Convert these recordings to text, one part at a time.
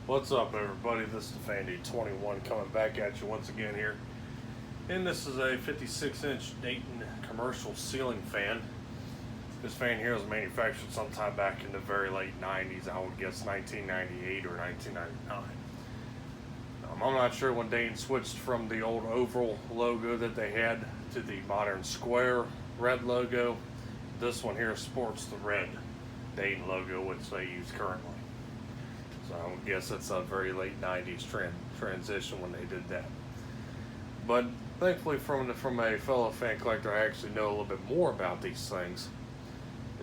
What's up, everybody? This is the Fandy21 coming back at you once again here. And this is a 56-inch Dayton commercial ceiling fan. This fan here was manufactured sometime back in the very late 90s, I would guess 1998 or 1999. I'm not sure when Dayton switched from the old oval logo that they had to the modern square red logo. This one here sports the red Dayton logo, which they use currently. So I would guess it's a very late 90s transition when they did that. But thankfully from a fellow fan collector, I actually know a little bit more about these things.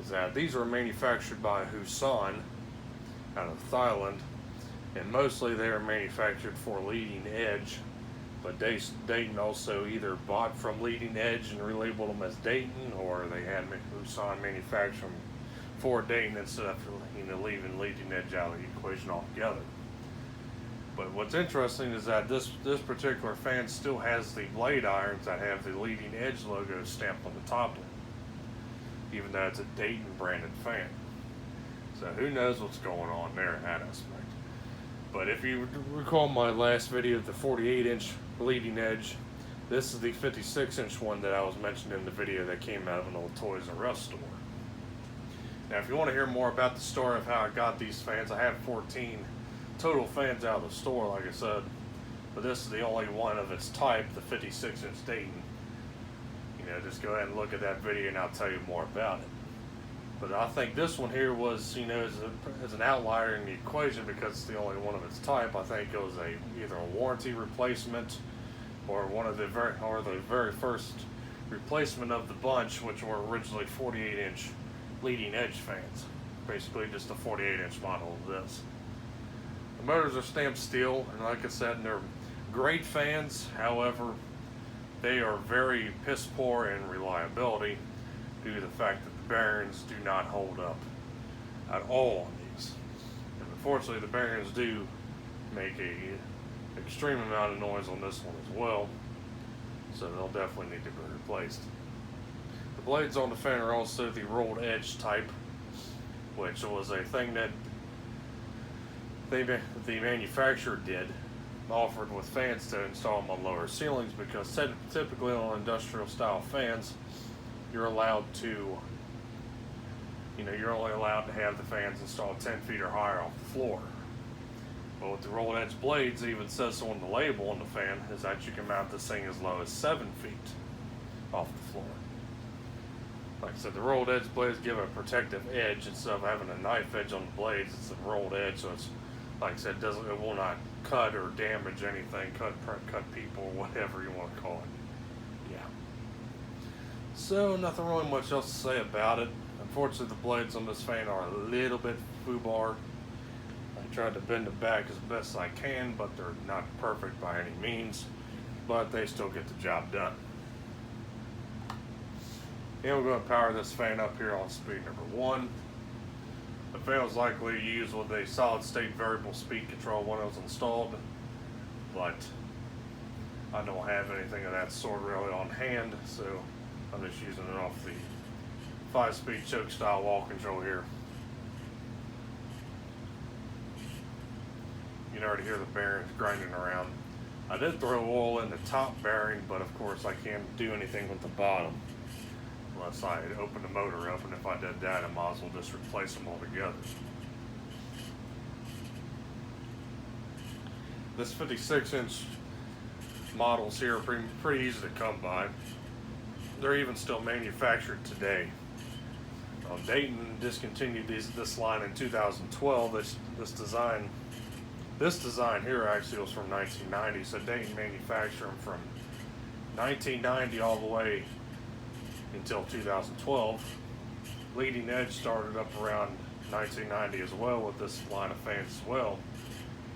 Is that these are manufactured by Husan out of Thailand, and mostly they are manufactured for Leading Edge, but Dayton also either bought from Leading Edge and relabeled them as Dayton, or they had Husan manufacture them for Dayton instead of leaving Leading Edge out of the equation altogether. But what's interesting is that this particular fan still has the blade irons that have the Leading Edge logo stamped on the top of it, even though it's a Dayton branded fan. So who knows what's going on there in that aspect. But if you recall my last video of the 48-inch Leading Edge, this is the 56-inch one that I was mentioning in the video that came out of an old Toys R Us store. Now, if you want to hear more about the story of how I got these fans, I have 14 total fans out of the store, like I said, but this is the only one of its type, the 56-inch Dayton. Just go ahead and look at that video and I'll tell you more about it. But I think this one here was, as an outlier in the equation because it's the only one of its type. I think it was either a warranty replacement or the very first replacement of the bunch, which were originally 48-inch Leading Edge fans. Basically just a 48-inch model of this. The motors are stamped steel, and like I said, they're great fans. However, they are very piss poor in reliability due to the fact that the bearings do not hold up at all on these. And unfortunately, the bearings do make an extreme amount of noise on this one as well, so they'll definitely need to be replaced. The blades on the fan are also the rolled edge type, which was a thing that the manufacturer offered with fans to install them on lower ceilings, because typically on industrial style fans, you're allowed to, you're only allowed to have the fans installed 10 feet or higher off the floor. But with the rolled edge blades, it even says so on the label on the fan, is that you can mount this thing as low as 7 feet off the floor. Like I said, the rolled edge blades give a protective edge instead of having a knife edge on the blades. It's a rolled edge, so it's, like I said, it will not cut or damage anything, cut people, or whatever you want to call it. Yeah. So nothing really much else to say about it. Unfortunately, the blades on this fan are a little bit foobar. I tried to bend them back as best I can, but they're not perfect by any means. But they still get the job done. And we're going to power this fan up here on speed number 1. The fan was likely used with a solid state variable speed control when it was installed, but I don't have anything of that sort really on hand, so I'm just using it off the 5-speed choke style wall control here. You can already hear the bearings grinding around. I did throw oil in the top bearing, but of course I can't do anything with the bottom unless I open the motor up, and if I did that, I might as well just replace them altogether. This 56-inch models here are pretty easy to come by. They're even still manufactured today. Dayton discontinued this line in 2012. This design here actually was from 1990, so Dayton manufactured them from 1990 all the way until 2012. Leading Edge started up around 1990 as well with this line of fans as well,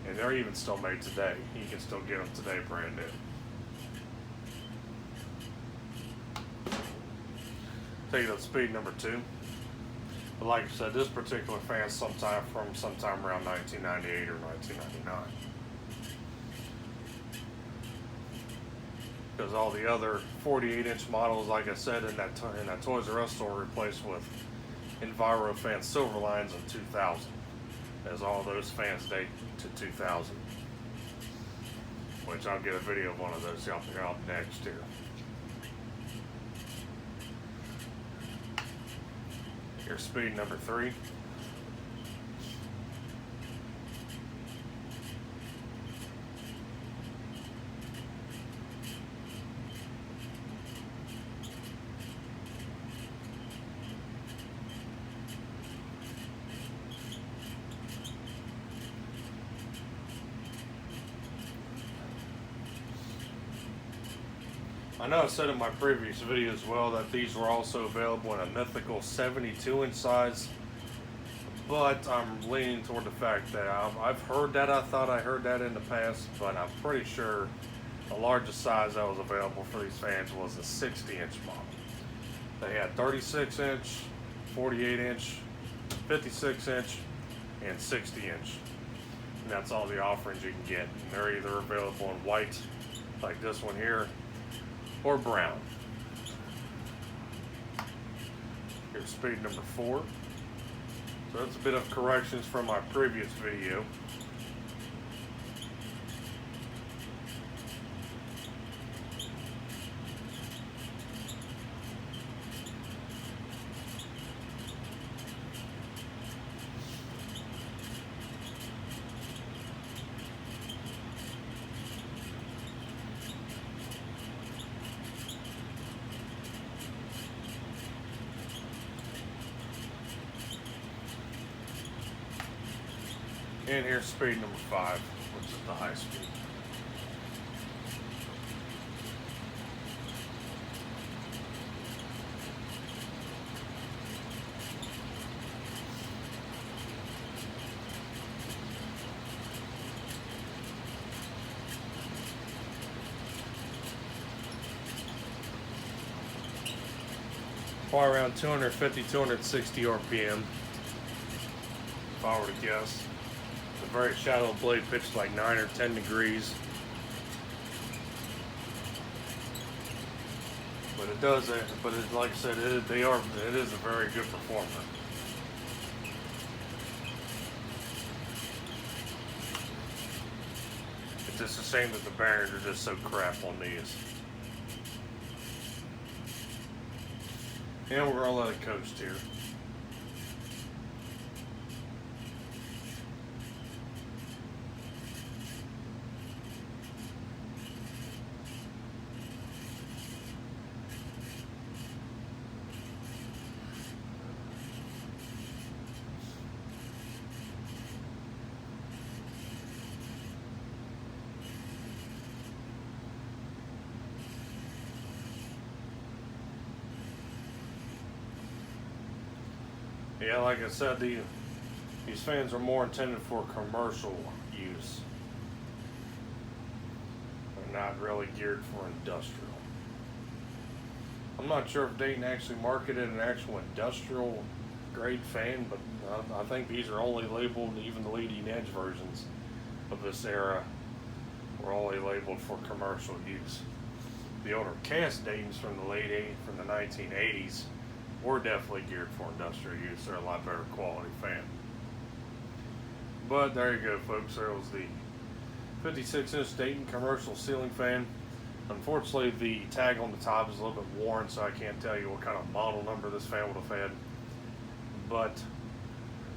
and they're even still made today. You can still get them today brand new. Take it up to speed number 2. But like I said, this particular fan sometime around 1998 or 1999. Because all the other 48-inch models, like I said, in that Toys R Us store, replaced with Enviro fan Silver lines in 2000. as all those fans date to 2000, which I'll get a video of one of those y'all up next here. Here's speed number 3. I know I said in my previous video as well that these were also available in a mythical 72-inch size, but I'm leaning toward the fact that I've heard that. I thought I heard that in the past, but I'm pretty sure the largest size that was available for these fans was a 60-inch model. They had 36-inch, 48-inch, 56-inch, and 60-inch. And that's all the offerings you can get. And they're either available in white, like this one here, or brown. Here's speed number 4. So that's a bit of corrections from my previous video. And here's speed number 5, which is the high speed. Probably around 250, 260 RPM, if I were to guess. The very shallow blade pitched like 9 or 10 degrees. But it does it, but it, like I said, it is a very good performer. It's just a shame that the bearings are just so crap on these. And we're gonna let it coast here. Yeah, like I said, these fans are more intended for commercial use. They're not really geared for industrial. I'm not sure if Dayton actually marketed an actual industrial grade fan, but I think these are only labeled, even the leading edge versions of this era were only labeled for commercial use. The older cast Daytons from the 1980s were definitely geared for industrial use. They're a lot better quality fan. But there you go, folks. There was the 56-inch Dayton commercial ceiling fan. Unfortunately, the tag on the top is a little bit worn, so I can't tell you what kind of model number this fan would have had. But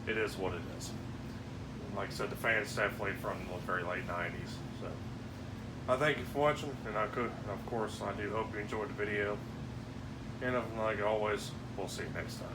it is what it is. Like I said, the fan's definitely from the very late 90s. So I thank you for watching, and of course, I do hope you enjoyed the video. And like always, we'll see you next time.